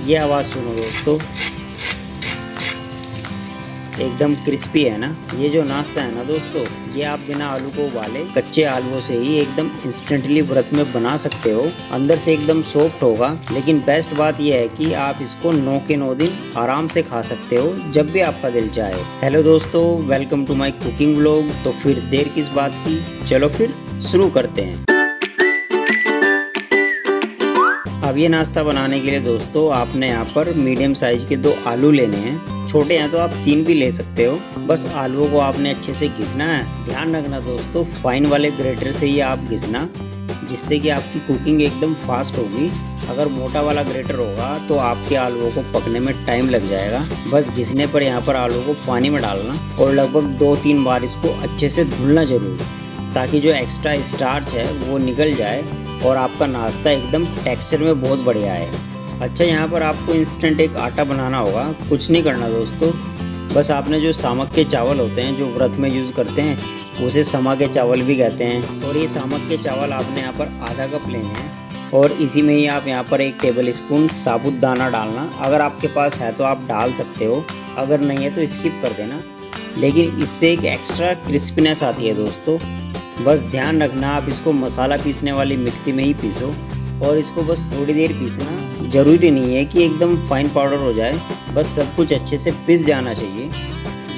ये आवाज़ सुनो दोस्तों, एकदम क्रिस्पी है ना। ये जो नाश्ता है ना दोस्तों, ये आप बिना आलू को उबाले कच्चे आलूओं से ही एकदम इंस्टेंटली व्रत में बना सकते हो। अंदर से एकदम सॉफ्ट होगा, लेकिन बेस्ट बात यह है कि आप इसको 9 के 9 दिन आराम से खा सकते हो जब भी आपका दिल चाहे। हेलो दोस्तों, welcome to my cooking vlog. तो फिर देर किस बात की, चलो फिर शुरू करते हैं। अब ये नाश्ता बनाने के लिए दोस्तों आपने यहाँ पर मीडियम साइज के 2 आलू लेने हैं। छोटे हैं तो आप 3 भी ले सकते हो। बस आलूओं को आपने अच्छे से घिसना है। ध्यान रखना दोस्तों, फाइन वाले ग्रेटर से ही आप घिसना, जिससे कि आपकी कुकिंग एकदम फास्ट होगी। अगर मोटा वाला ग्रेटर होगा तो आपके आलूओं को पकने में टाइम लग जाएगा। बस घिसने पर यहाँ पर आलू को पानी में डालना और लगभग 2-3 बार इसको अच्छे से धुलना जरूर, ताकि जो एक्स्ट्रा स्टार्च है वो निकल जाए और आपका नाश्ता एकदम टेक्सचर में बहुत बढ़िया है। अच्छा, यहाँ पर आपको इंस्टेंट एक आटा बनाना होगा। कुछ नहीं करना दोस्तों, बस आपने जो सामक के चावल होते हैं जो व्रत में यूज़ करते हैं, उसे समा के चावल भी कहते हैं। और ये सामक के चावल आपने यहाँ पर आधा कप लेने हैं और इसी में ही आप यहाँ पर 1 टेबल स्पून साबुत दाना डालना। अगर आपके पास है तो आप डाल सकते हो, अगर नहीं है तो स्किप कर देना, लेकिन इससे एक एक्स्ट्रा क्रिस्पीनेस आती है दोस्तों। बस ध्यान रखना, आप इसको मसाला पीसने वाली मिक्सी में ही पीसो और इसको बस थोड़ी देर पीसना। ज़रूरी नहीं है कि एकदम फाइन पाउडर हो जाए, बस सब कुछ अच्छे से पिस जाना चाहिए।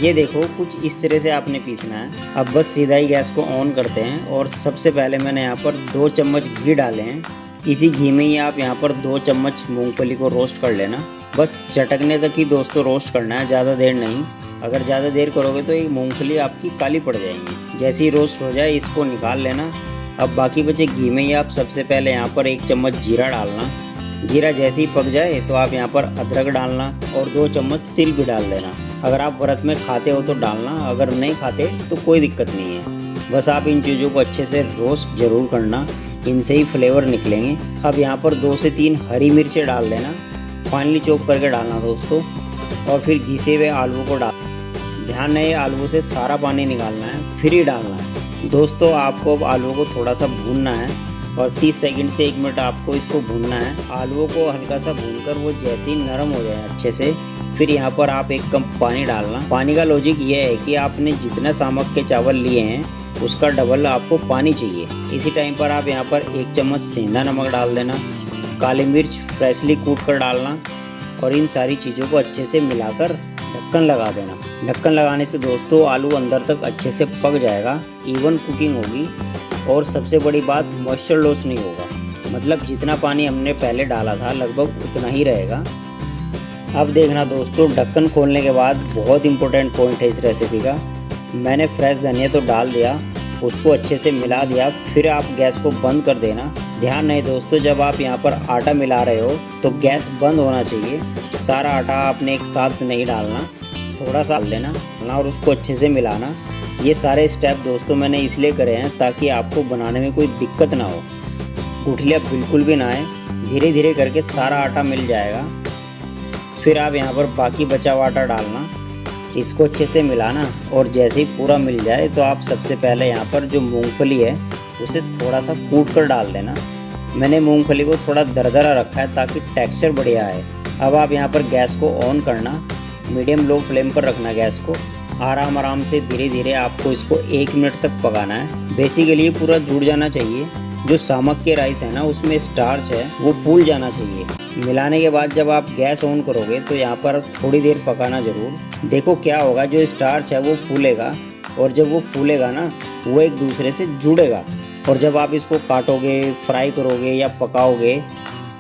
ये देखो, कुछ इस तरह से आपने पीसना है। अब बस सीधा ही गैस को ऑन करते हैं और सबसे पहले मैंने यहाँ पर 2 चम्मच घी डाले हैं। इसी घी में ही आप यहाँ पर 2 चम्मच मूँगफली को रोस्ट कर लेना। बस चटकने तक ही दोस्तों रोस्ट करना है, ज़्यादा देर नहीं। अगर ज़्यादा देर करोगे तो ये मूँगफली आपकी काली पड़ जाएंगी। जैसे ही रोस्ट हो जाए इसको निकाल लेना। अब बाकी बचे घी में ही आप सबसे पहले यहाँ पर 1 चम्मच जीरा डालना। जीरा जैसे ही पक जाए तो आप यहाँ पर अदरक डालना और 2 चम्मच तिल भी डाल देना। अगर आप व्रत में खाते हो तो डालना, अगर नहीं खाते तो कोई दिक्कत नहीं है। बस आप इन चीज़ों को अच्छे से रोस्ट जरूर करना, इनसे ही फ्लेवर निकलेंगे। अब यहाँ पर 2 से 3 हरी मिर्चें डाल देना, फाइनली चॉप करके डालना दोस्तों। और फिर घिसे हुए आलू को डाल, ध्यान है आलू से सारा पानी निकालना है फिर ही डालना है दोस्तों। आपको अब आलू को थोड़ा सा भूनना है और 30 सेकंड से 1 मिनट आपको इसको भूनना है। आलूओं को हल्का सा भूनकर वो जैसे ही नरम हो जाए अच्छे से, फिर यहाँ पर आप 1 कप पानी डालना। पानी का लॉजिक ये है कि आपने जितना सामक के चावल लिए हैं उसका डबल आपको पानी चाहिए। इसी टाइम पर आप यहाँ पर 1 चम्मच सेंधा नमक डाल देना, काली मिर्च फ्रेशली कूट कर डालना और इन सारी चीज़ों को अच्छे से मिलाकर ढक्कन लगा देना। ढक्कन लगाने से दोस्तों आलू अंदर तक अच्छे से पक जाएगा, इवन कुकिंग होगी और सबसे बड़ी बात मॉइस्चर लॉस नहीं होगा। मतलब जितना पानी हमने पहले डाला था लगभग उतना ही रहेगा। अब देखना दोस्तों, ढक्कन खोलने के बाद बहुत इंपॉर्टेंट पॉइंट है इस रेसिपी का, मैंने फ्रेश धनिया तो डाल दिया, उसको अच्छे से मिला दिया, फिर आप गैस को बंद कर देना। ध्यान नहीं दोस्तों, जब आप यहाँ पर आटा मिला रहे हो तो गैस बंद होना चाहिए। सारा आटा आपने एक साथ नहीं डालना, थोड़ा सा डाल देना और उसको अच्छे से मिलाना। ये सारे स्टेप दोस्तों मैंने इसलिए करे हैं ताकि आपको बनाने में कोई दिक्कत ना हो, गुठलियाँ बिल्कुल भी ना आए। धीरे धीरे करके सारा आटा मिल जाएगा। फिर आप यहाँ पर बाकी बचा हुआ आटा डालना, इसको अच्छे से मिलाना और जैसे ही पूरा मिल जाए तो आप सबसे पहले यहाँ पर जो मूंगफली है उसे थोड़ा सा कूट कर डाल देना। मैंने मूंगफली को थोड़ा दरदरा रखा है ताकि टेक्सचर बढ़िया है। अब आप यहाँ पर गैस को ऑन करना, मीडियम लो फ्लेम पर रखना गैस को। आराम से धीरे धीरे आपको इसको 1 मिनट तक पकाना है। बेसिकली पूरा जुड़ जाना चाहिए। जो सामक के राइस है ना उसमें स्टार्च है वो फूल जाना चाहिए। मिलाने के बाद जब आप गैस ऑन करोगे तो यहाँ पर थोड़ी देर पकाना ज़रूर। देखो क्या होगा, जो स्टार्च है वो फूलेगा और जब वो फूलेगा ना वो एक दूसरे से जुड़ेगा और जब आप इसको काटोगे, फ्राई करोगे या पकाओगे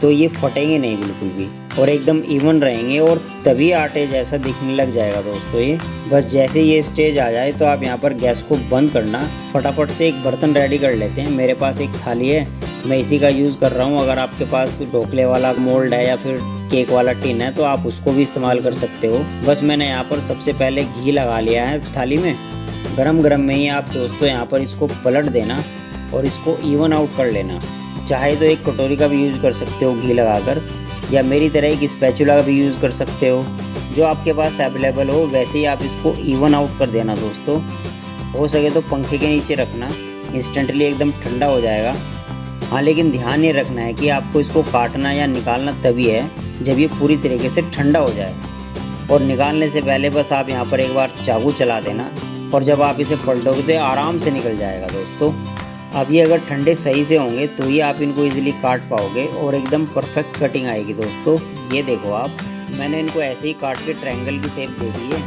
तो ये फटेंगे नहीं बिल्कुल भी और एकदम इवन रहेंगे और तभी आटे जैसा दिखने लग जाएगा दोस्तों ये। बस जैसे ये स्टेज आ जाए तो आप यहाँ पर गैस को बंद करना, फटाफट से एक बर्तन रेडी कर लेते हैं। मेरे पास एक थाली है, मैं इसी का यूज़ कर रहा हूँ। अगर आपके पास ढोकले वाला मोल्ड है या फिर केक वाला टिन है तो आप उसको भी इस्तेमाल कर सकते हो। बस मैंने यहाँ पर सबसे पहले घी लगा लिया है थाली में। गरम में ही आप दोस्तों यहाँ पर इसको पलट देना और इसको इवन आउट कर लेना। चाहे तो एक कटोरी का भी यूज़ कर सकते हो घी लगाकर, या मेरी तरह एक स्पैचुला का भी यूज़ कर सकते हो, जो आपके पास अवेलेबल हो वैसे ही आप इसको इवन आउट कर देना दोस्तों। हो सके तो पंखे के नीचे रखना, इंस्टेंटली एकदम ठंडा हो जाएगा। हाँ, लेकिन ध्यान ये रखना है कि आपको इसको काटना या निकालना तभी है जब ये पूरी तरीके से ठंडा हो जाए। और निकालने से पहले बस आप यहाँ पर एक बार चाकू चला देना और जब आप इसे पलटोगे तो आराम से निकल जाएगा दोस्तों। अब ये अगर ठंडे सही से होंगे तो ही आप इनको इजीली काट पाओगे और एकदम परफेक्ट कटिंग आएगी दोस्तों। ये देखो आप, मैंने इनको ऐसे ही काट के ट्रायंगल की शेप दे दी है।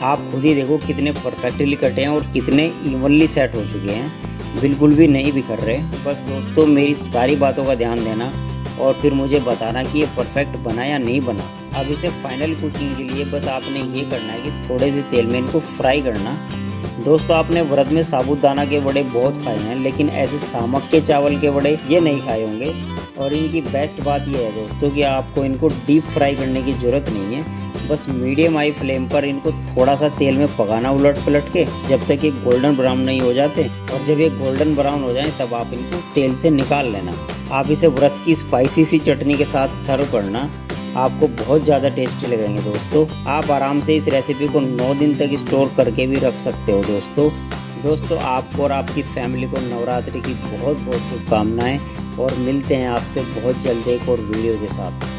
आप खुद ही देखो कितने परफेक्टली कटे हैं और कितने इवनली सेट हो चुके हैं, बिल्कुल भी नहीं बिखर रहे। बस दोस्तों मेरी सारी बातों का ध्यान देना और फिर मुझे बताना कि ये परफेक्ट बना या नहीं बना। अब इसे फाइनल कुकिंग के लिए बस आपने ये करना है कि थोड़े से तेल में इनको फ्राई करना। दोस्तों आपने व्रत में साबूदाना के वड़े बहुत खाए हैं, लेकिन ऐसे सामक के चावल के वड़े ये नहीं खाए होंगे। और इनकी बेस्ट बात ये है दोस्तों कि आपको इनको डीप फ्राई करने की ज़रूरत नहीं है। बस मीडियम हाई फ्लेम पर इनको थोड़ा सा तेल में पकाना उलट पलट के, जब तक ये गोल्डन ब्राउन नहीं हो जाते। और जब ये गोल्डन ब्राउन हो जाए तब आप इनको तेल से निकाल लेना। आप इसे व्रत की स्पाइसी सी चटनी के साथ सर्व करना, आपको बहुत ज़्यादा टेस्टी लगेंगे दोस्तों। आप आराम से इस रेसिपी को 9 दिन तक स्टोर करके भी रख सकते हो दोस्तों आपको और आपकी फैमिली को नवरात्रि की बहुत बहुत शुभकामनाएं और मिलते हैं आपसे बहुत जल्द एक और वीडियो के साथ।